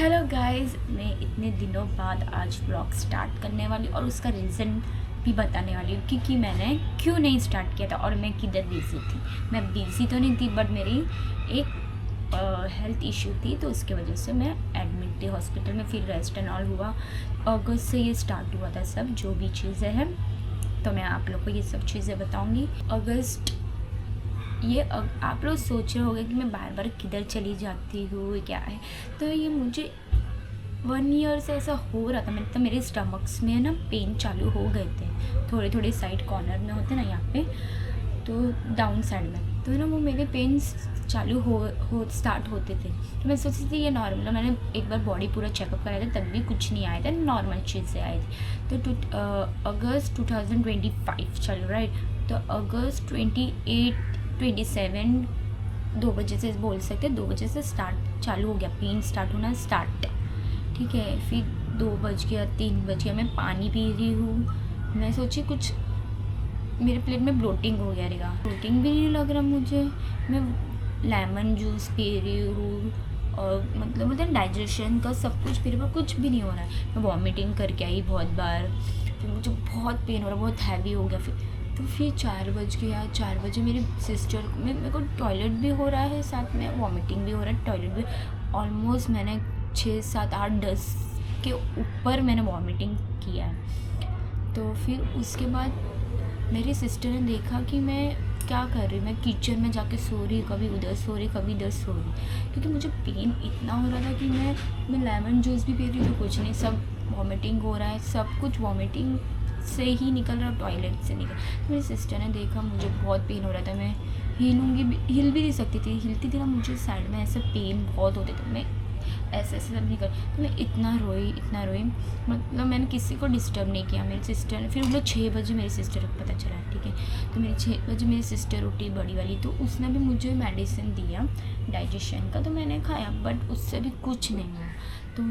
Hello guys, मैं इतने दिनों बाद आज ब्लॉग स्टार्ट करने वाली और उसका रीज़न भी बताने वाली हूँ क्योंकि मैंने क्यों नहीं स्टार्ट किया था और मैं किधर बिज़ी थी। मैं बिज़ी तो नहीं थी बट मेरी एक हेल्थ इशू थी, तो उसकी वजह से मैं एडमिट थी हॉस्पिटल में। फिर रेस्ट एंड ऑल हुआ। अगस्त से ये स्टार्ट हुआ था सब जो भी चीज़ें हैं, तो मैं आप लोग को ये सब चीज़ें बताऊँगी। अगस्त ये आप लोग सोच रहे होंगे कि मैं बार बार किधर चली जाती हूँ, क्या है। तो ये मुझे 1 ईयर से ऐसा हो रहा था। तो मेरे स्टमक्स में ना पेन चालू हो गए थे, थोड़े थोड़े साइड कॉर्नर में होते ना, यहाँ पे तो डाउन साइड में, तो ना वो मेरे पेन्स चालू हो स्टार्ट होते थे। तो मैं सोचती थी ये नॉर्मल है। मैंने एक बार बॉडी पूरा चेकअप कराया था, तब भी कुछ नहीं आया था, नॉर्मल चीज़ से आई थी। तो अगस्त 2025 चल रहा है, तो अगस्त 28 27 2 बजे से बोल सकते, 2 बजे से स्टार्ट चालू हो गया, पेन स्टार्ट होना स्टार्ट। ठीक है, फिर 2 बज गया, 3 बज गया, मैं पानी पी रही हूँ। मैं सोची कुछ मेरे प्लेट में ब्लोटिंग हो गया रहेगा, ब्लोटिंग भी नहीं लग रहा मुझे। मैं लेमन जूस पी रही हूँ और मतलब डाइजेशन का सब कुछ पी रही हूँ, कुछ भी नहीं हो रहा है। मैं वॉमिटिंग करके आई बहुत बार, फिर मुझे बहुत पेन हो रहा, बहुत हैवी हो गया। फिर 4 बज गया। 4 बजे मेरी सिस्टर मेरे को टॉयलेट भी हो रहा है, साथ में वॉमिटिंग भी हो रहा है, टॉयलेट भी। ऑलमोस्ट मैंने 6 7 8 10 के ऊपर मैंने वॉमिटिंग किया है। तो फिर उसके बाद मेरी सिस्टर ने देखा कि मैं क्या कर रही हूँ। मैं किचन में जाके सो रही, कभी उधर सो रही, कभी इधर सो रही, क्योंकि मुझे पेन इतना हो रहा था कि मैं लेमन जूस भी पी रही हूँ तो कुछ नहीं, सब वॉमिटिंग हो रहा है, सब कुछ वॉमिटिंग से ही निकल रहा, टॉयलेट से निकल। तो मेरी सिस्टर ने देखा मुझे बहुत पेन हो रहा था, मैं हिल भी नहीं सकती थी, हिलती थी ना मुझे साइड में ऐसे पेन बहुत होते थे, मैं ऐसे सब नहीं कर। तो मैं इतना रोई, मतलब मैंने किसी को डिस्टर्ब नहीं किया। मेरी सिस्टर ने फिर 6 बजे मेरी सिस्टर को पता चला, ठीक है। तो मेरी 6 बजे मेरी सिस्टर उठी बड़ी वाली, तो उसने भी मुझे मेडिसिन दिया डाइजेशन का, तो मैंने खाया, बट उससे भी कुछ नहीं हुआ। तो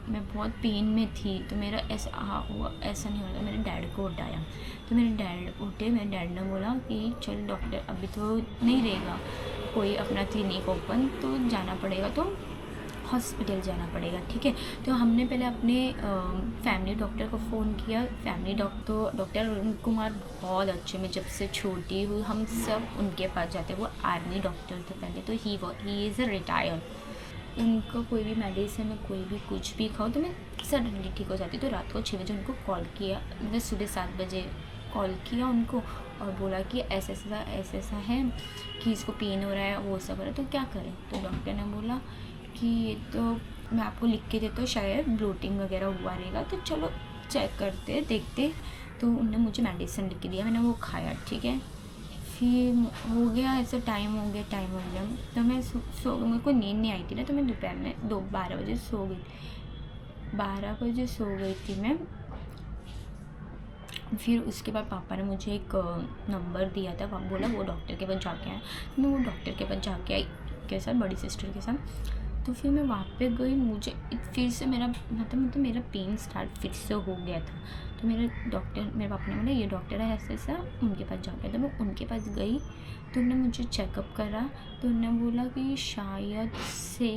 मैं बहुत पेन में थी, तो मेरा ऐसा हुआ, ऐसा नहीं हो रहा। मेरे डैड को उठाया, तो मेरे डैड उठे। मेरे डैड ने बोला कि चल डॉक्टर अभी तो नहीं रहेगा कोई अपना क्लिनिक ओपन, तो जाना पड़ेगा, तो हॉस्पिटल जाना पड़ेगा, ठीक है। तो हमने पहले अपने फैमिली डॉक्टर को फ़ोन किया। फैमिली डॉक्टर अरुण कुमार बहुत अच्छे, मैं जब से छोटी हूँ हम सब उनके पास जाते। वो आर्मी डॉक्टर थे पहले, तो ही इज़ अ रिटायर्ड। उनका कोई भी मेडिसिन में कोई भी कुछ भी खाओ तो मैं सडनली ठीक हो जाती। तो रात को 6 बजे उनको कॉल किया, मतलब सुबह 7 बजे कॉल किया उनको और बोला कि ऐसा है कि इसको पेन हो रहा है, वो सब हो रहा है, तो क्या करें। तो डॉक्टर ने बोला कि ये तो मैं आपको लिख के देता हूँ, शायद ब्लोटिंग वगैरह हुआ रहेगा, तो चलो चेक करते देखते। तो उन्होंने मुझे मेडिसिन लिख के दिया, मैंने वो खाया, ठीक है। फिर हो गया ऐसा, टाइम हो गया, तो मैं सो मेरे को नींद नहीं आई थी ना, तो मैं दोपहर में 12 बजे सो गई, 12 बजे सो गई थी मैं। फिर उसके बाद पापा ने मुझे एक नंबर दिया था, पापा बोला वो डॉक्टर के पास जाके आए। मैं वो डॉक्टर के पास जाके आई के साथ, बड़ी सिस्टर के साथ। तो फिर मैं वहाँ पे गई, मुझे फिर से मेरा मतलब मेरा पेन स्टार्ट फिर से हो गया था। तो मेरे पापा ने बोला ये डॉक्टर है ऐसा, उनके पास जाके। तो मैं उनके पास गई, तो उन्होंने मुझे चेकअप करा, तो उन्होंने बोला कि शायद से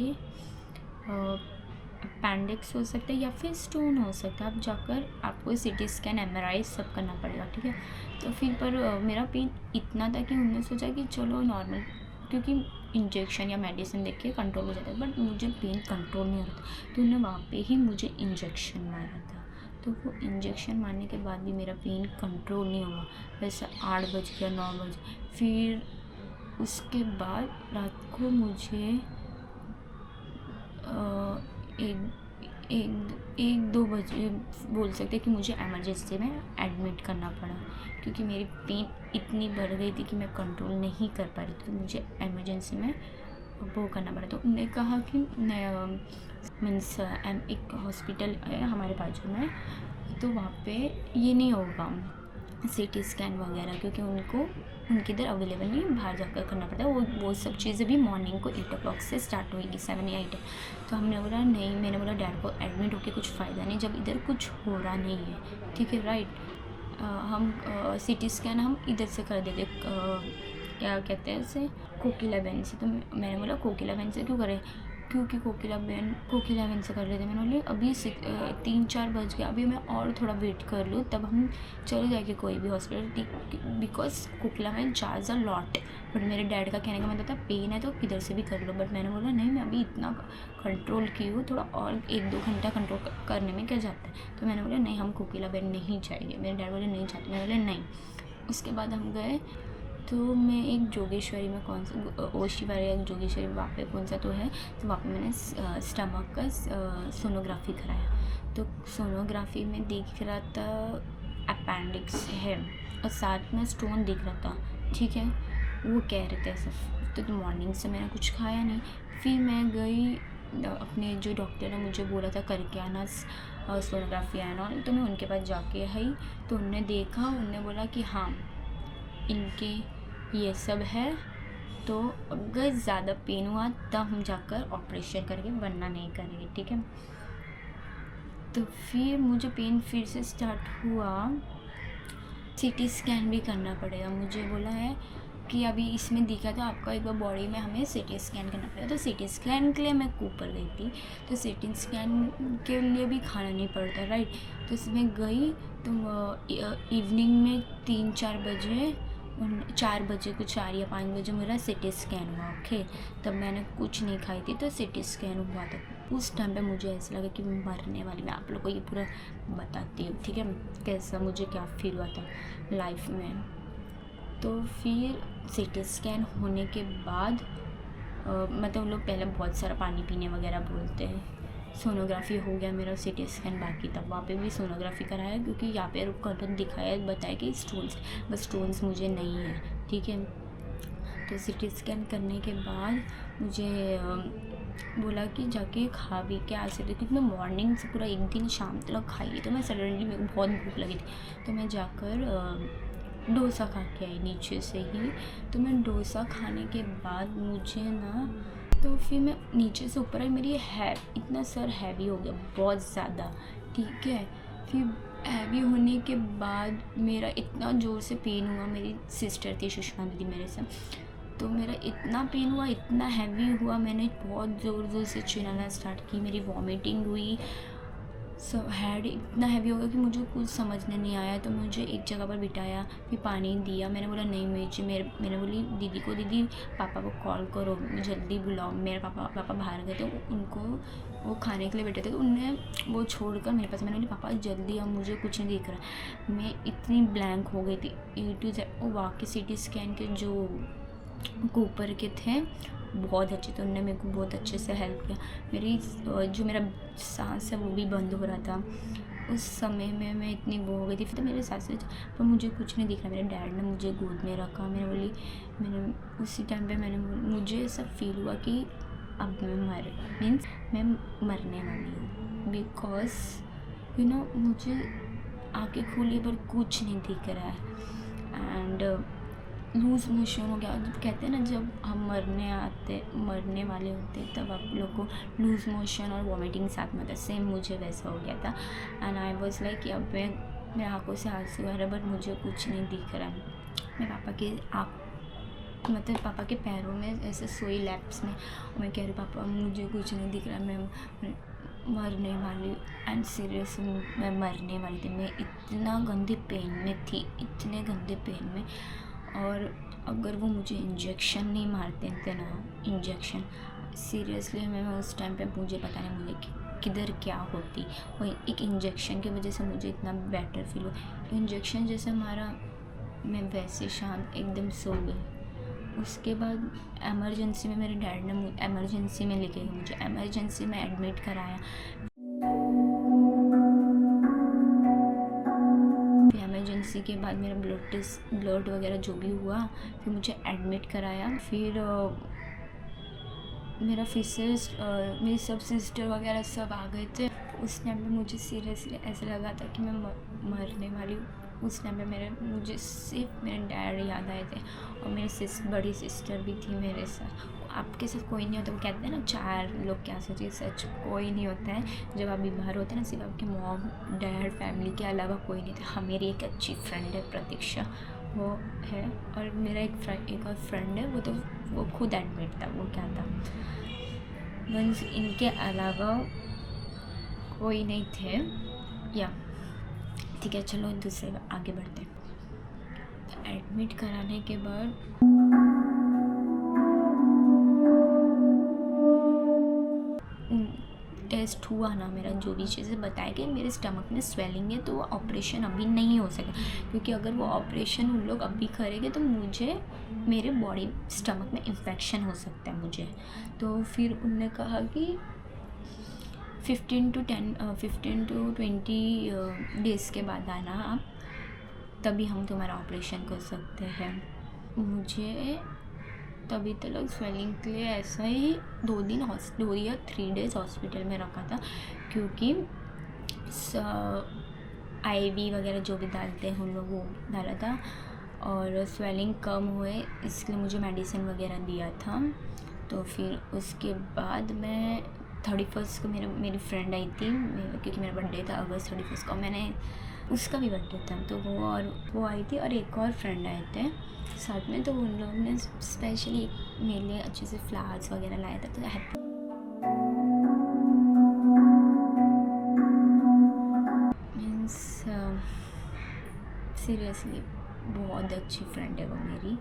अपेंडिक्स हो सकता है या फिर स्टोन हो सकता है, आप जाकर आपको CT स्कैन MRI सब करना पड़ेगा, ठीक है। तो फिर पर मेरा पेन इतना था कि उन्होंने सोचा कि चलो नॉर्मल, क्योंकि इंजेक्शन या मेडिसिन देख के कंट्रोल हो जाता है, बट मुझे पेन कंट्रोल नहीं हो रहा था। तो उन्होंने वहाँ पे ही मुझे इंजेक्शन मारा था। तो वो इंजेक्शन मारने के बाद भी मेरा पेन कंट्रोल नहीं हुआ। वैसे 8 बज गया, 9 बजे, फिर उसके बाद रात को मुझे 1-2 बजे बोल सकते कि मुझे एमरजेंसी में एडमिट करना पड़ा, क्योंकि मेरी पेन इतनी बढ़ गई थी कि मैं कंट्रोल नहीं कर पा रही थी, तो मुझे एमरजेंसी में वो करना पड़ा। तो उन्होंने कहा कि मीन्स एक हॉस्पिटल है हमारे बाजू में, तो वहाँ पे ये नहीं होगा CT स्कैन वगैरह, क्योंकि उनके इधर अवेलेबल नहीं, बाहर जाकर करना पड़ता है। वो सब चीज़ें भी मॉर्निंग को 8 o'clock से स्टार्ट होएगी, 7 या 8। तो हमने बोला नहीं, मैंने बोला डैड को एडमिट होके कुछ फ़ायदा नहीं जब इधर कुछ हो रहा नहीं है, ठीक है, राइट। हम CT स्कैन हम इधर से कर देते, क्या कहते हैं उसे, कोकिलाबेन से। तो मैंने बोला कोकिलाबेन से क्यों करें, क्योंकि कोकिला बहन से कर रहे थे। मैंने बोली अभी 3-4 बज गए, अभी मैं और थोड़ा वेट कर लूँ तब हम चले जाएंगे कोई भी हॉस्पिटल, बिकॉज कोकिला बहन चार्ज अ लॉट। बट मेरे डैड का कहने का मतलब था पेन है तो किधर से भी कर लो, बट मैंने बोला नहीं, मैं अभी इतना कंट्रोल की हूँ, थोड़ा और 1-2 घंटा कंट्रोल करने में क्या जाता है। तो मैंने बोला नहीं, हम कोकिला बहन नहीं जाएंगे। मेरे डैड बोले नहीं जाते, मैंने बोला नहीं। उसके बाद हम गए, तो मैं एक जोगेश्वरी में ओशीवारी एक जोगेश्वरी वहाँ पे कौन सा तो है, तो वहाँ पे मैंने स्टमक का सोनोग्राफी कराया। तो सोनोग्राफी में दिख रहा था अपेंडिक्स है और साथ में स्टोन दिख रहा था, ठीक है, वो कह रहे थे ऐसा। तो मॉर्निंग से मैंने कुछ खाया नहीं। फिर मैं गई, अपने जो डॉक्टर ने मुझे बोला था करके आना सोनोग्राफी आना, तो मैं उनके पास जाके आई। तो उन्होंने देखा, उन्होंने बोला कि हाँ इनके ये सब है, तो अगर ज़्यादा पेन हुआ तब हम जाकर ऑपरेशन करेंगे, वरना नहीं करेंगे, ठीक है। तो फिर मुझे पेन फिर से स्टार्ट हुआ। सीटी स्कैन भी करना पड़ेगा, मुझे बोला है कि अभी इसमें दिखा था आपका एक बार बॉडी में हमें सीटी स्कैन करना पड़ेगा। तो सीटी स्कैन के लिए मैं कूपर गई थी, तो सीटी स्कैन के लिए भी खाना नहीं पड़ता, राइट। तो इसमें गई, तो इवनिंग में 3-4 बजे 4 बजे को 4 या 5 बजे मेरा सीटी स्कैन हुआ, ओके। तब मैंने कुछ नहीं खाई थी, तो सीटी स्कैन हुआ था। उस टाइम पे मुझे ऐसा लगा कि मैं मरने वाली। मैं आप लोग को ये पूरा बताती हूँ, ठीक है, कैसा मुझे क्या फील हुआ था लाइफ में। तो फिर सीटी स्कैन होने के बाद मतलब लोग पहले बहुत सारा पानी पीने वगैरह बोलते हैं। सोनोग्राफी हो गया मेरा, सीटी स्कैन बाकी था, वहाँ पे भी सोनोग्राफी कराया, क्योंकि यहाँ पे कलर दिखाया बताया कि स्टोन्स, बस स्टोन्स मुझे नहीं है, ठीक है। तो सीटी स्कैन करने के बाद मुझे बोला कि जाके खा भी के आ सकते, क्योंकि मैं मॉर्निंग से पूरा एक दिन शाम तक खाई, तो मैं सडनली मेरे को बहुत भूख लगी थी, तो मैं जाकर डोसा खा के आई नीचे से ही। तो मैं डोसा खाने के बाद मुझे ना, तो फिर मैं नीचे से ऊपर आई, मेरी इतना सर हैवी हो गया बहुत ज़्यादा, ठीक है। फिर हैवी होने के बाद मेरा इतना ज़ोर से पेन हुआ, मेरी सिस्टर थी सुषमा दीदी मेरे से, तो मेरा इतना पेन हुआ, इतना हैवी हुआ, मैंने बहुत ज़ोर से चिल्लाना स्टार्ट की, मेरी वॉमिटिंग हुई, सब हेड इतना हैवी हो गया कि मुझे कुछ समझने नहीं आया। तो मुझे एक जगह पर बिठाया, फिर पानी दिया, मैंने बोला नहीं मैंने बोली दीदी को, दीदी पापा को कॉल करो, जल्दी बुलाओ। मेरे पापा बाहर गए, तो उनको वो खाने के लिए बैठे थे, तो उनने वो छोड़कर मेरे पास, मैंने बोली पापा जल्दी आओ, मुझे कुछ नहीं दिख रहा। मैं इतनी ब्लैंक हो गई थी A to Z। वो वाकई सीटी स्कैन के जो ऊपर के थे बहुत अच्छे, तो उन्होंने मेरे को बहुत अच्छे से हेल्प किया। जो मेरा सांस है वो भी बंद हो रहा था उस समय में, मैं इतनी वो हो गई थी। फिर तो मेरे सांस पर मुझे कुछ नहीं दिख रहा। मेरे डैड ने मुझे गोद में रखा, मैंने उसी टाइम पे मुझे ऐसा फील हुआ कि अब मैं मरने वाली हूँ, बिकॉज मुझे आँखें खुली पर कुछ नहीं दिख रहा है एंड लूज़ मोशन हो गया। जब कहते हैं ना, जब हम मरने वाले होते तब आप लोग को लूज़ मोशन और वॉमिटिंग साथ में होता है, सेम मुझे वैसा हो गया था। एंड आई वॉज लाइक कि अब मेरे आँखों से आंसू आ रहा है, बट मुझे कुछ नहीं दिख रहा है। मैं पापा के पैरों में ऐसे सोई लैप्स में, और मैं कह रही पापा मुझे कुछ नहीं दिख रहा, मैं मरने वाली। एंड सीरियस मैं मरने वाली थी। मैं इतना गंदे पेन में थी, इतने गंदे पेन में। और अगर वो मुझे इंजेक्शन नहीं मारते थे ना, इंजेक्शन सीरियसली मैं उस टाइम पे मुझे पता नहीं मुझे किधर क्या होती। वो एक इंजेक्शन की वजह से मुझे इतना बेटर फील हुआ। इंजेक्शन जैसे मारा, मैं वैसे शांत एकदम सो गई। उसके बाद एमरजेंसी में मेरे डैड ने एमरजेंसी में लेके गए, मुझे एमरजेंसी में एडमिट कराया। एमरजेंसी के बाद मेरा ब्लड वगैरह जो भी हुआ, फिर मुझे एडमिट कराया। फिर मेरी सब सिस्टर वगैरह सब आ गए थे। उस टाइम पे मुझे सीरियसली ऐसा लगा था कि मैं मरने वाली हूँ। उस टाइम पे मुझे सिर्फ मेरे डैड याद आए थे, और मेरी बड़ी सिस्टर भी थी मेरे साथ। आपके साथ कोई नहीं होता। वो कहते हैं ना 4 लोग क्या सोचिए, सच कोई नहीं होता है। जब आप बीमार होते हैं ना, सिर्फ आपके मॉम डैड फैमिली के अलावा कोई नहीं था। हाँ, मेरी एक अच्छी फ्रेंड है प्रतीक्षा, वो है, और मेरा एक और फ्रेंड है, वो खुद एडमिट था। वो क्या था, मीन्स इनके अलावा कोई नहीं थे या। ठीक है, चलो दूसरे आगे बढ़ते हैं। एडमिट कराने के बाद टेस्ट हुआ ना, मेरा जो भी चीज़ें बताया कि मेरे स्टमक में स्वेलिंग है, तो वो ऑपरेशन अभी नहीं हो सका, क्योंकि अगर वो ऑपरेशन उन लोग अभी करेंगे तो मुझे मेरे बॉडी स्टमक में इन्फेक्शन हो सकता है मुझे। तो फिर उनने कहा कि 15 to 20 डेज़ के बाद आना आप, तभी हम तुम्हारा ऑपरेशन कर सकते हैं। मुझे तभी तक स्वेलिंग के लिए ऐसा ही 2 या 3 डेज़ हॉस्पिटल में रखा था, क्योंकि IV वगैरह जो भी डालते हैं उन लोग वो डाला था, और स्वेलिंग कम हुए इसलिए मुझे मेडिसिन वगैरह दिया था। तो फिर उसके बाद मैं 31 को मेरी फ्रेंड आई थी, क्योंकि मेरा बर्थडे था अगस्त 31 को, मैंने उसका भी बर्थडे था, तो वो आई थी और एक और फ्रेंड आए थे साथ में। तो उन लोगों ने स्पेशली मेरे लिए अच्छे से फ्लावर्स वगैरह लाया था। तो हैप्पी मीन्स सीरियसली बहुत अच्छी फ्रेंड है वो मेरी।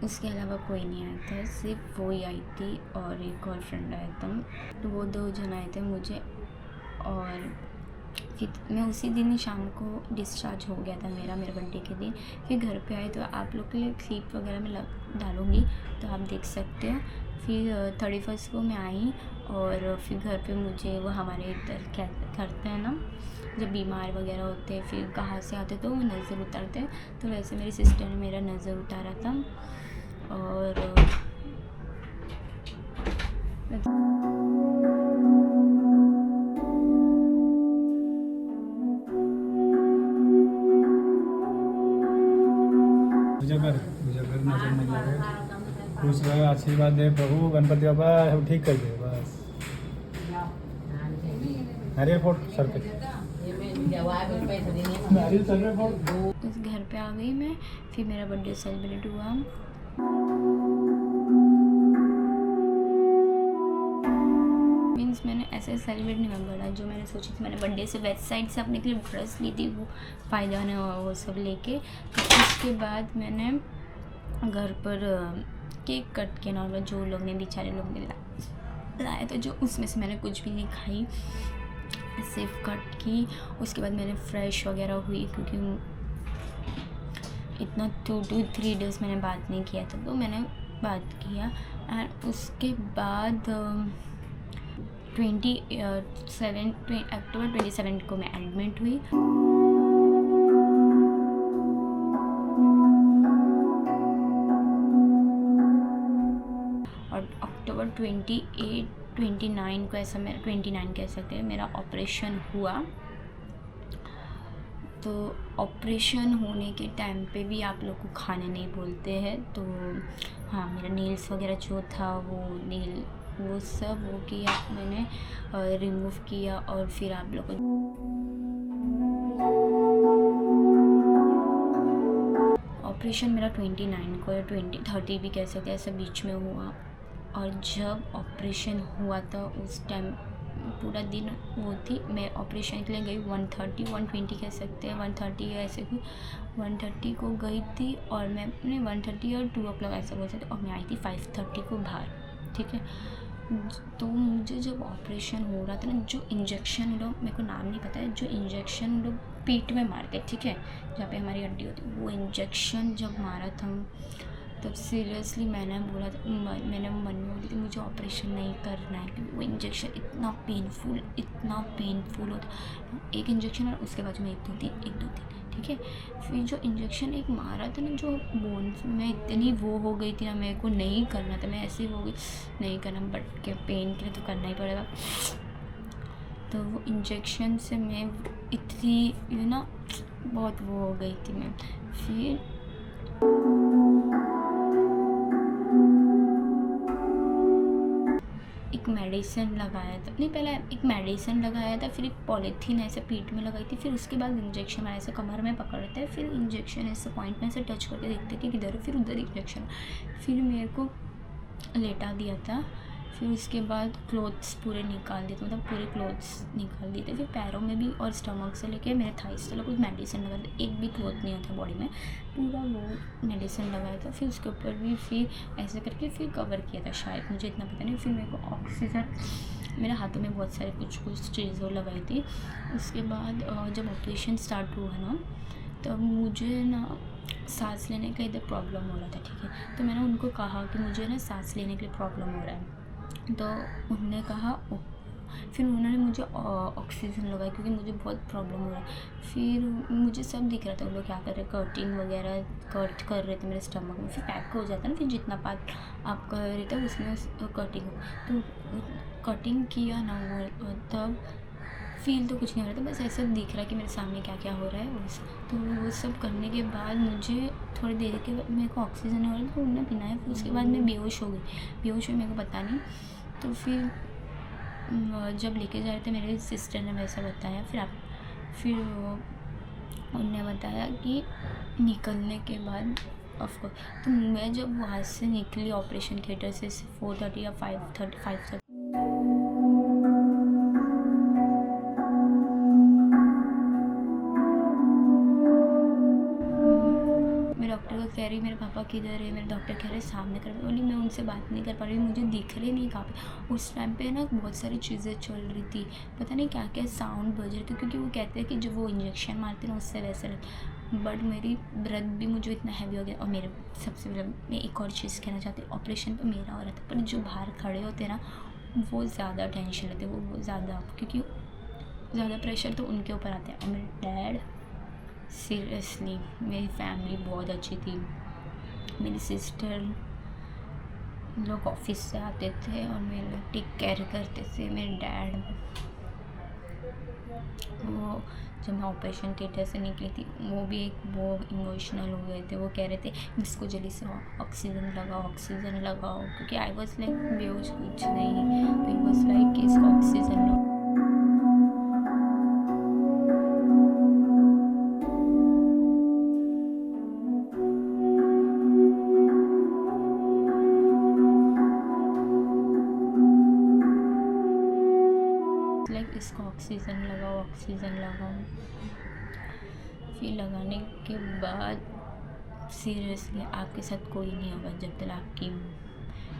उसके अलावा कोई नहीं आया था, सिर्फ वो ही आई थी और एक और फ्रेंड आया था। तो वो 2 जन आए थे मुझे, और फिर मैं उसी दिन ही शाम को डिस्चार्ज हो गया था मेरे बर्थडे के दिन। फिर घर पे आए, तो आप लोग के लिए क्लिप वगैरह में डालूँगी तो आप देख सकते हो। फिर 31 को मैं आई, और फिर घर पे मुझे वो हमारे इधर क्या करते हैं ना, जब बीमार वगैरह होते हैं फिर कहाँ से आते तो वो नज़र उतारते हैं, तो वैसे मेरी सिस्टर ने मेरा नज़र उतारा था। और मुझे नजर नहीं लगे, खुश रहे, आशीर्वाद दे प्रभु गणपति बाबा, सब ठीक कर दे बस। नारियल फोड़ सर पे, नारियल सर पे फोड़। उस घर पे आ गई मैं, फिर मेरा बर्थडे सेलिब्रेट हुआ। मीन्स मैंने ऐसे सेलिब्रेट नहीं करा जो मैंने सोची थी। मैंने बर्थडे से वेबसाइट से अपने के लिए ड्रेस ली थी, वो फ़ायदा ने वो सब लेके। तो उसके बाद मैंने घर पर केक कट के नॉर्मल जो लोग ने बेचारे लोग ने लाया था, जो उसमें से मैंने कुछ भी नहीं खाई, सिर्फ कट की। उसके बाद मैंने फ्रेश वगैरह हुई, क्योंकि इतना 2 to 3 डेज़ मैंने बात नहीं किया था, तो मैंने बात किया। एंड उसके बाद अक्टूबर 27 को मैं एडमिट हुई। और अक्टूबर 29 को ऐसा, मेरा 29 कह सकते हैं, मेरा ऑपरेशन हुआ। तो ऑपरेशन होने के टाइम पे भी आप लोग को खाने नहीं बोलते हैं। तो हाँ, मेरा नेल्स वगैरह जो था वो सब वो किया मैंने, रिमूव किया। और फिर आप लोग को ऑपरेशन मेरा 29 को या 30 भी कह सकते हैं, ऐसा बीच में हुआ। और जब ऑपरेशन हुआ था उस टाइम पूरा दिन वो थी, मैं ऑपरेशन के लिए गई 120 कह सकते हैं, 130 या ऐसे कुछ 130 को गई थी। और मैं 130 और 2 o'clock ऐसा बोल सकते, और मैं आई थी 5:30 को बाहर। ठीक है, तो मुझे जब ऑपरेशन हो रहा था ना, जो इंजेक्शन लोग, मेरे को नाम नहीं पता है, जो इंजेक्शन लोग पीठ में मारते, ठीक है, जहाँ पे हमारी हड्डी होती है, वो इंजेक्शन जब मारा था तब सीरियसली मैंने बोला था, मैंने मन में बोली थी मुझे ऑपरेशन नहीं करना है, क्योंकि वो इंजेक्शन इतना पेनफुल होता। एक इंजेक्शन और उसके बाद में 1 2 3, ठीक है। फिर जो इंजेक्शन एक मारा था ना, जो बोन्स में इतनी वो हो गई थी ना, मेरे को नहीं करना था, मैं ऐसे ही हो गई नहीं करना, बट के पेन के लिए तो करना ही पड़ेगा। तो वो इंजेक्शन से मैं इतनी बहुत वो हो गई थी मैं। फिर एक मेडिसिन लगाया था, नहीं पहले एक मेडिसिन लगाया था, फिर एक पॉलीथीन ऐसे पीठ में लगाई थी, फिर उसके बाद इंजेक्शन ऐसे कमर में पकड़ते हैं, फिर इंजेक्शन ऐसे पॉइंट में से टच करके देखते कि किधर है, फिर उधर इंजेक्शन। फिर मेरे को लेटा दिया था, फिर उसके बाद क्लोथ्स पूरे निकाल दिए थे, मतलब पूरे क्लोथ्स निकाल दिए थे। फिर पैरों में भी और स्टमक से लेके मेरे थाइस तक कुछ मेडिसिन लगा था, एक भी क्लोथ नहीं होता बॉडी में, पूरा वो मेडिसिन लगाया था। फिर उसके ऊपर भी फिर ऐसे करके फिर कवर किया था शायद, मुझे इतना पता नहीं। फिर मेरे को ऑक्सीजन, मेरे हाथों में बहुत सारे कुछ चीज़ें लगाई थी। उसके बाद जब ऑपरेशन स्टार्ट हुआ ना, तब मुझे ना सांस लेने का इधर प्रॉब्लम हो रहा था, ठीक है। तो मैंने उनको कहा कि मुझे ना सांस लेने के लिए प्रॉब्लम हो रहा है, तो उन्होंने कहा फिर उन्होंने मुझे ऑक्सीजन लगाई क्योंकि मुझे बहुत प्रॉब्लम हो रहा है। फिर मुझे सब दिख रहा था, वो लोग क्या कर रहे, कटिंग वगैरह कर रहे थे मेरे स्टमक में। फिर पैक हो जाता है ना, फिर जितना पार्ट आप कर रहे थे उसमें कटिंग, तो कटिंग किया ना वो, तब फील तो कुछ नहीं हो रहा था, बस ऐसा दिख रहा कि मेरे सामने क्या क्या हो रहा है बस। तो वो सब करने के बाद मुझे थोड़ी देर के बाद मेरे को ऑक्सीजन नहीं हो रहा था, तो उन्होंने पिलाया। फिर उसके बाद मैं बेहोश हो गई, बेहोश हुई, मेरे को पता नहीं। तो फिर जब लेके जा रहे थे, मेरे सिस्टर ने वैसा बताया। फिर उन्होंने बताया कि निकलने के बाद ऑफकोर्स, तो मैं जब वहाँ से निकली ऑपरेशन थिएटर से 4:30 या 5:30 मैं डॉक्टर को कह रही मेरे पापा किधर है, मेरे डॉक्टर कह रहे सामने कर, बोली मैं उनसे बात नहीं कर पा रही, मुझे दिख रहे नहीं कहाँ पे। उस टाइम पे ना बहुत सारी चीज़ें चल रही थी, पता नहीं क्या क्या साउंड बज रहे थे, क्योंकि वो कहते हैं कि जब वो इंजेक्शन मारते ना उससे वैसे लगता। बट मेरी ब्रेथ भी मुझे इतना हैवी हो गया। और मेरे सबसे पहले मैं एक और चीज़ कहना चाहती हूँ, ऑपरेशन तो मेरा हो रहा था, पर जो बाहर खड़े होते ना वो ज़्यादा टेंशन लेते, वो ज़्यादा, क्योंकि ज़्यादा प्रेशर तो उनके ऊपर आता है। और मेरे डैड, सीरियसली मेरी फैमिली बहुत अच्छी थी। मेरी सिस्टर लोग ऑफिस से आते थे और मेरे टेक केयर करते थे। मेरे डैड, वो जब मैं ऑपरेशन थिएटर से निकली थी वो इमोशनल हो गए थे। वो कह रहे थे इसको जल्दी से ऑक्सीजन लगाओ, क्योंकि आई वॉज लाइक बेहोश कुछ नहीं, तो ही वॉज लाइक कि इसको ऑक्सीजन लगाओ। इसको ऑक्सीजन लगाओ। फिर लगाने के बाद सीरियसली आपके साथ कोई नहीं होगा जब तक आपकी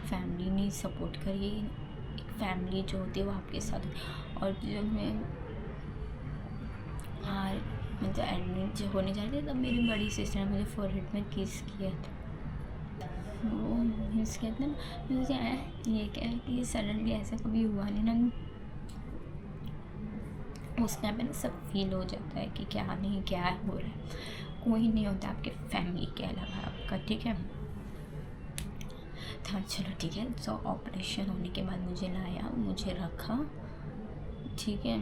फैमिली नहीं सपोर्ट करिए। एक फैमिली जो होती है वो आपके साथ। और जब मैं मतलब एडमिट जो होने जा रही थी, तब मेरी बड़ी सिस्टर ने मुझे फोरहेड में किस किया था। वो मीन्स कहते हैं ना, मुझे ये क्या है कि सडनली ऐसा कभी हुआ नहीं ना, उस टाइम पे ना सब फील हो जाता है कि क्या नहीं क्या हो रहा है। कोई नहीं होता आपके फैमिली के अलावा आपका, ठीक है। था चलो ठीक है। तो ऑपरेशन होने के बाद मुझे लाया, मुझे रखा, ठीक है।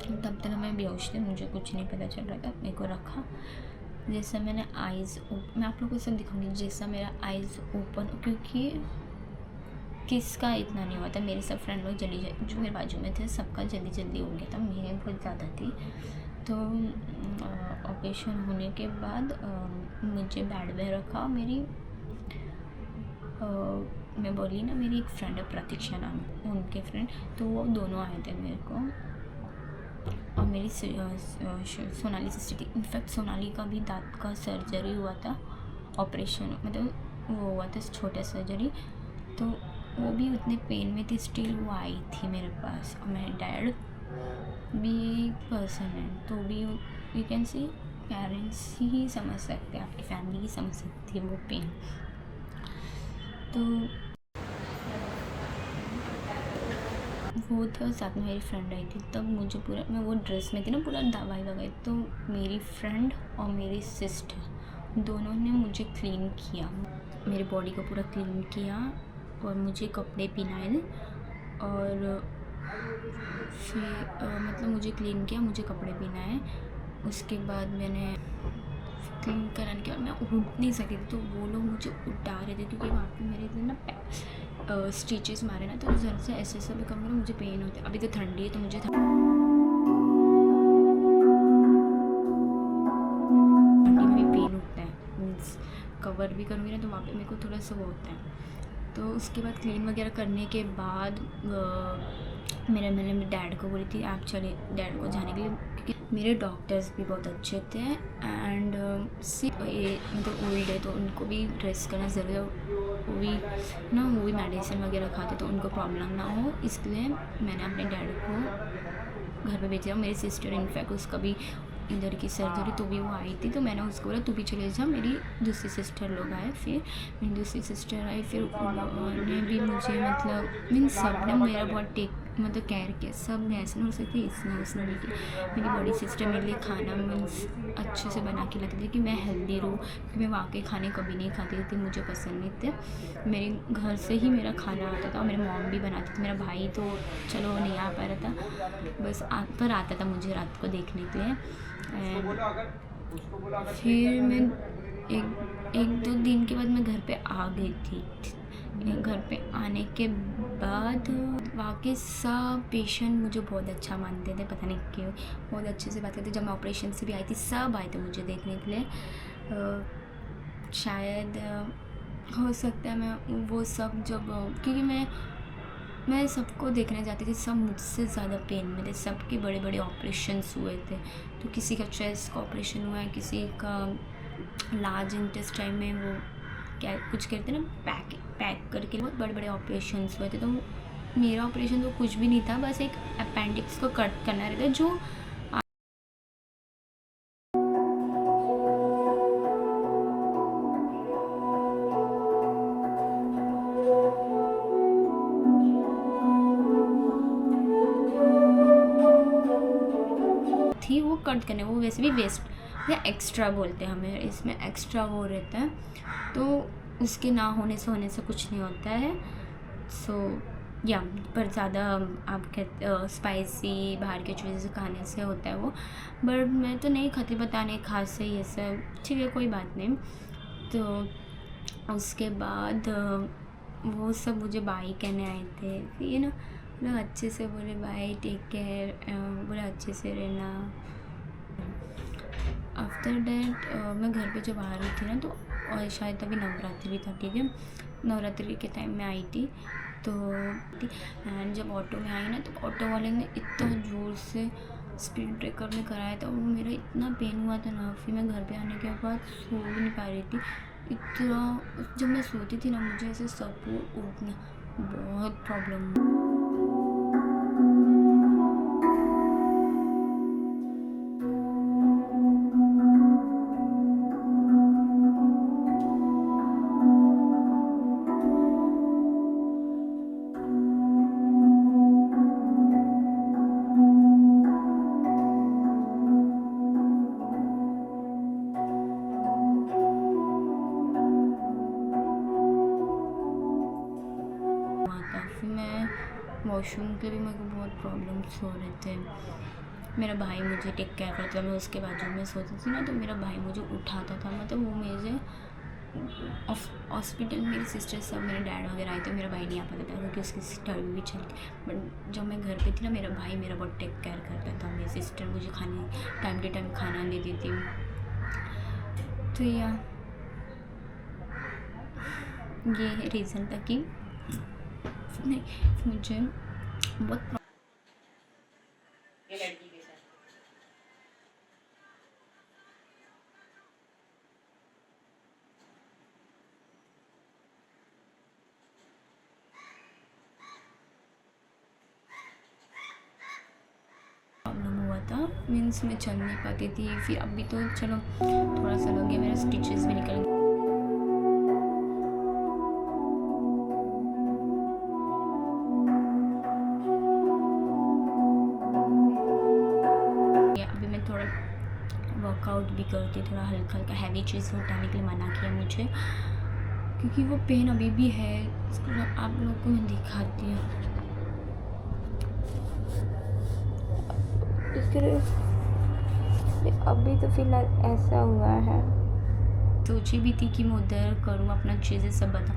तब तक मैं बेहोश थी, मुझे कुछ नहीं पता चल रहा था। मेरे को रखा, जैसा मैंने आइज़ मैं आप लोगों को सब दिखाऊंगी, जैसा मेरा आइज़ ओपन, क्योंकि किसका इतना नहीं हुआ था, मेरे सब फ्रेंड लोग जो मेरे बाजू में थे सबका जल्दी हो गया था, मेरे बहुत ज़्यादा थी। तो ऑपरेशन होने के बाद मुझे बेड में रखा। मैं बोली ना, मेरी एक फ्रेंड है प्रतीक्षा नाम, उनके फ्रेंड, तो वो दोनों आए थे मेरे को। और मेरी सोनाली सिस्टर थी। इनफैक्ट सोनाली का भी दांत का सर्जरी हुआ था, ऑपरेशन मतलब वो हुआ था छोटा सर्जरी, तो वो भी उतने पेन में थी, स्टिल वो आई थी मेरे पास। और मेरे डैड भी एक पर्सन है, तो भी यू कैन सी पेरेंट्स ही समझ सकते हैं, आपकी फैमिली ही समझ सकती है वो पेन। तो वो था, साथ में मेरी फ्रेंड आई थी। तब मुझे पूरा, मैं वो ड्रेस में थी ना, पूरा दवाई वगैरह, तो मेरी फ्रेंड और मेरी सिस्टर दोनों ने मुझे क्लीन किया, मेरी बॉडी को पूरा क्लीन किया और मुझे कपड़े पहनाए। और फिर मतलब मुझे क्लीन किया, मुझे कपड़े पहनाए। उसके बाद मैंने क्लीन कराने के बाद मैं उठ नहीं सकी थी, तो वो लोग मुझे उठा रहे थे, क्योंकि वहाँ पे मेरे इधर ना स्टिचेस मारे ना, तो ज़रा से ऐसे भी कम मुझे पेन होता है। अभी तो ठंडी है, तो मुझे ठंडी में भी पेन होता है, मीन्स कवर भी करूँगी ना, तो वहाँ पे मेरे को थोड़ा सा वो होता है। तो उसके बाद क्लीन वगैरह करने के बाद मैंने मेरे डैड को बोली थी आप चले डैड को जाने के लिए, क्योंकि मेरे डॉक्टर्स भी बहुत अच्छे थे एंड ये मतलब ओल्ड है तो उनको भी रेस्ट करना ज़रूरी है, वो भी मेडिसिन वगैरह खाते तो उनको प्रॉब्लम ना हो, इसलिए मैंने अपने डैड को घर पे भेजा। मेरी सिस्टर इनफैक्ट उसका भी इधर की सर्जरी तो भी वो आई थी, तो मैंने उसको बोला तू भी चले जा। मेरी दूसरी सिस्टर लोग आए, फिर मेरी दूसरी सिस्टर आई, फिर उन्होंने भी मुझे मतलब मीन सब ने मेरा बहुत मतलब केयर किया। सब मैं ऐसे नहीं हो सकती इसने उसने नहीं किया। मेरी बड़ी सिस्टर मेरे लिए खाना मीन्स अच्छे से बना के रखती थी कि मैं हेल्दी रहूँ, क्योंकि मैं वहाँ के खाने कभी नहीं खाती थी, मुझे पसंद नहीं थे। मेरे घर से ही मेरा खाना आता था, मेरी मॉम भी बनाती थी। मेरा भाई तो चलो नहीं आ पा रहा था, बस पर आता था मुझे रात को देखने के लिए। फिर मैं एक दो दिन के बाद मैं घर पे आ गई थी। घर पे आने के बाद वहाँ के सब पेशेंट मुझे बहुत अच्छा मानते थे, पता नहीं क्यों, बहुत अच्छे से बात करते। जब मैं ऑपरेशन से भी आई थी सब आए थे मुझे देखने के लिए। शायद हो सकता है मैं वो सब जब, क्योंकि मैं सबको देखने जाती थी, सब मुझसे ज़्यादा पेन में थे, सबके बड़े बड़े ऑपरेशंस हुए थे। तो किसी का चेस्ट का ऑपरेशन हुआ है, किसी का लार्ज इंटेस्टाइन में वो क्या कुछ कहते हैं ना पैक करके, बहुत बड़े बड़े ऑपरेशंस हुए थे। तो मेरा ऑपरेशन तो कुछ भी नहीं था, बस एक अपेंडिक्स को कट करना रहता है जो थी वो कट करने, वो वैसे भी वेस्ट या एक्स्ट्रा बोलते हैं हमें, इसमें एक्स्ट्रा वो रहता है, तो उसके ना होने से कुछ नहीं होता है। सो या पर ज़्यादा आप कहते स्पाइसी बाहर के चीज़ें खाने से होता है वो, बट मैं तो नहीं खाती, बताने खास से ये सब, ठीक है कोई बात नहीं। तो उसके बाद वो सब मुझे बाय कहने आए थे, फिर ना मतलब अच्छे से बोले बाय, टेक केयर, बोले अच्छे से रहना। आफ्टर डैट मैं घर पे जब आ रही थी ना, तो और शायद तभी नवरात्रि भी था, ठीक है, नवरात्रि के टाइम में आई थी। तो एंड जब ऑटो में आई ना, तो ऑटो वाले ने इतना ज़ोर से स्पीड ब्रेकर में कराया था, वो मेरा इतना पेन हुआ था ना। फिर मैं घर पे आने के बाद सो भी नहीं पा रही थी, इतना जब मैं सोती थी ना मुझे ऐसे सब उठना बहुत प्रॉब्लम। वॉशरूम के भी मेरे को बहुत प्रॉब्लम्स हो रहे थे। मेरा भाई मुझे टेक केयर करता था, मैं उसके बाजू में सोती थी ना, तो मेरा भाई मुझे उठाता था, मतलब वो मुझे हॉस्पिटल मेरी सिस्टर सब मेरे डैड वगैरह आए थे, मेरा भाई नहीं आ पाता था क्योंकि उसकी सिस्टर भी चलती। बट जब मैं घर पे थी ना, मेरा भाई मेरा बहुत टेक केयर करता था। मेरी सिस्टर मुझे खाने टाइम टू टाइम खाना दे देती थी। तो ये रीज़न था कि नहीं मुझे बहुत प्रॉब्लम हुआ था, मीन्स मैं चल नहीं पाती थी। फिर अभी तो चलो थोड़ा सा लग गया, मेरा स्टिचेस भी निकल गए। वर्कआउट भी करती, थोड़ा हल्का हल्का हैवी चीज़ उठाने के लिए मना किया मुझे, क्योंकि वो पेन अभी भी है। आप लोगों को मैं दिखाती हूँ। अभी तो फिलहाल ऐसा हुआ है। सोची भी थी कि मैं उधर करूँ, अपना चीज़ें सब बता,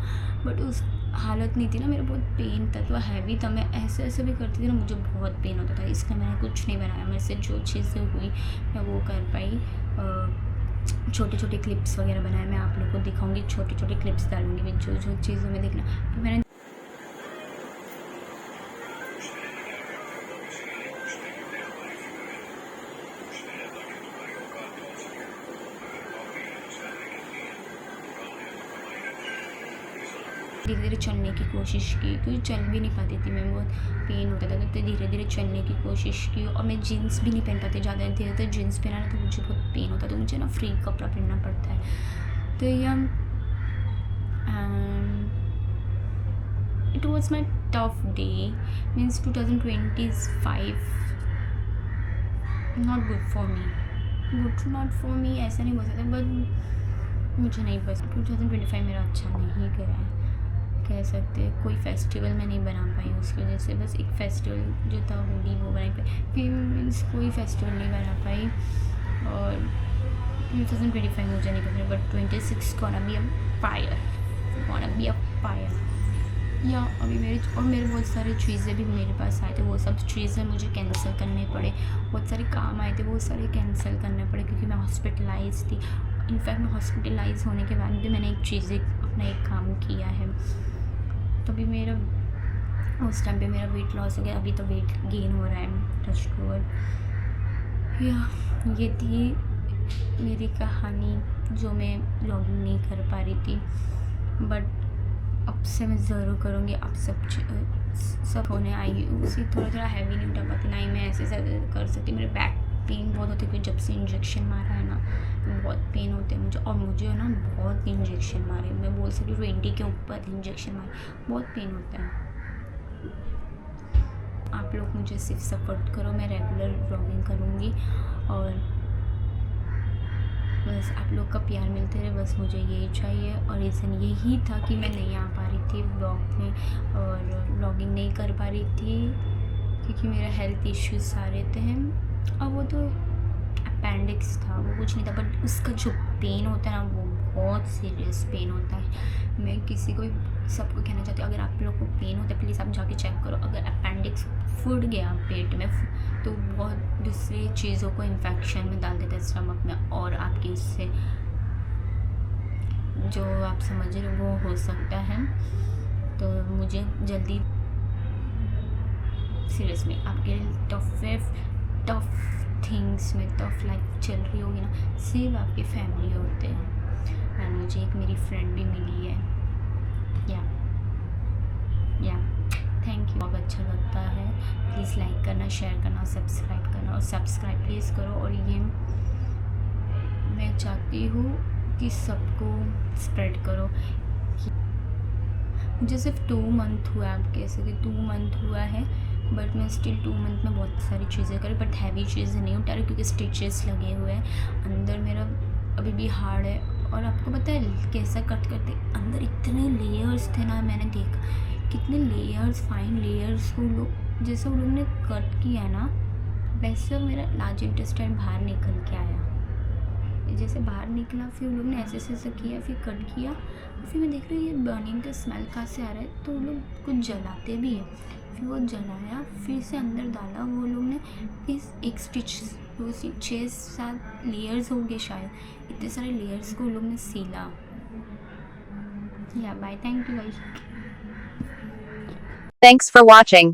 बट उस हालत नहीं थी ना, मेरा बहुत पेन था, तो हैवी था। मैं ऐसे भी करती थी ना, मुझे बहुत पेन होता था, इसलिए मैंने कुछ नहीं बनाया। मेरे से जो चीज़ें हुई मैं वो कर पाई। छोटे छोटे क्लिप्स वगैरह बनाए, मैं आप लोग को दिखाऊंगी, छोटे छोटे क्लिप्स डालूंगी मैं, जो जो चीज़ों में देखना। तो मैंने धीरे धीरे चलने की कोशिश की, क्योंकि चल भी नहीं पाती थी मैं, बहुत पेन होता था, तो धीरे धीरे चलने की कोशिश की। और मैं जीन्स भी नहीं पहन पाती ज़्यादा, धीरे धीरे जीन्स पहना तो मुझे बहुत पेन होता, तो मुझे ना फ्री कपड़ा पहनना पड़ता है। तो यह it was my tough day, means 2025 not good for me, good not for me ऐसा नहीं बोल सकते, बट मुझे नहीं पसंद। 2025 मेरा अच्छा नहीं गया है, कह सकते हैं। कोई फेस्टिवल मैं नहीं बना पाई उसकी वजह से, बस एक फेस्टिवल जो था होली वो बनाई पाई, फिर मीन्स कोई फेस्टिवल नहीं बना पाई। और 2025 मुझे नहीं पसंद, but 26 gonna be a fire या अभी मेरे बहुत सारे चीज़ें भी मेरे पास आए थे, वो सब चीज़ें मुझे कैंसिल करने पड़े। बहुत सारे काम आए थे, वो सारे कैंसिल करने पड़े, क्योंकि मैं हॉस्पिटलाइज थी। इनफैक्ट मैं हॉस्पिटलाइज होने के बाद भी मैंने अपना एक काम किया है। तो अभी मेरा उस टाइम पे मेरा वेट लॉस हो गया, अभी तो वेट गेन हो रहा है, टच वुड। या ये थी मेरी कहानी, जो मैं व्लॉगिंग नहीं कर पा रही थी, बट अब से मैं ज़रूर करूँगी। अब सब होने आई, उसी थोड़ा हैवी नहीं उठा पाती, ना ही मैं ऐसे कर सकती। मेरे बैक पेन बहुत होती है, क्योंकि जब से इंजेक्शन मारा है ना, तो बहुत पेन होते हैं मुझे। और मुझे ना बहुत इंजेक्शन मारे, मैं बोल सकती हूँ 20 के ऊपर इंजेक्शन मारे, बहुत पेन होता है। आप लोग मुझे सिर्फ सपोर्ट करो, मैं रेगुलर व्लॉगिंग करूँगी, और बस आप लोग का प्यार मिलते रहे, बस मुझे यही चाहिए। और रीज़न यही था कि मैं नहीं आ पा रही थी व्लॉग में, और व्लॉगिंग नहीं कर पा रही थी, क्योंकि मेरा हेल्थ इश्यूज सारे थे। और वो तो अपेंडिक्स था, वो कुछ नहीं था, बट उसका जो पेन होता है ना, वो बहुत सीरियस पेन होता है। मैं किसी को सबको कहना चाहती हूँ, अगर आप लोग को पेन होता है प्लीज़ आप जाके चेक करो। अगर अपेंडिक्स फूट गया पेट में, तो बहुत दूसरी चीज़ों को इन्फेक्शन में डाल देता है स्टमक में, और आपकी उससे जो आप समझ रहे हो वो हो सकता है। तो मुझे जल्दी सीरियस में आपके टफ थिंग्स में टफ लाइफ चल रही होगी ना, सिर्फ आपके फैमिली होते हैं। एंड मुझे एक मेरी फ्रेंड भी मिली है, या थैंक यू। बहुत अच्छा लगता है, प्लीज़ लाइक करना, शेयर करना, सब्सक्राइब करना, और सब्सक्राइब प्लीज़ करो। और ये मैं चाहती हूँ कि सबको स्प्रेड करो। मुझे सिर्फ 2 मंथ हुआ है, आप कह सकते 2 मंथ हुआ है, बट मैं स्टिल 2 मंथ में बहुत सारी चीज़ें करी, बट हैवी चीज़ें नहीं उठा रही, क्योंकि स्टिचेस लगे हुए हैं अंदर, मेरा अभी भी हार्ड है। और आपको पता है कैसा कट करते अंदर इतने लेयर्स थे ना, मैंने देखा कितने लेयर्स, फाइन लेयर्स को लोग, जैसे उन लोगों ने कट किया ना, वैसे मेरा लार्ज इंटेस्टाइन बाहर निकल के आया, जैसे बाहर निकला, फिर उन लोग ने ऐसे ऐसे किया, फिर कट किया, और फिर मैं देख रही हूँ ये बर्निंग का स्मेल कहाँ से आ रहा है, तो वो लोग कुछ जलाते भी है। फिर वो जलाया, फिर से अंदर डाला वो लोग ने, फिर एक स्टिच 6-7 लेयर्स हो गए शायद, इतने सारे लेयर्स को लोग ने सीला। या bye, thank you guys. Thanks for watching.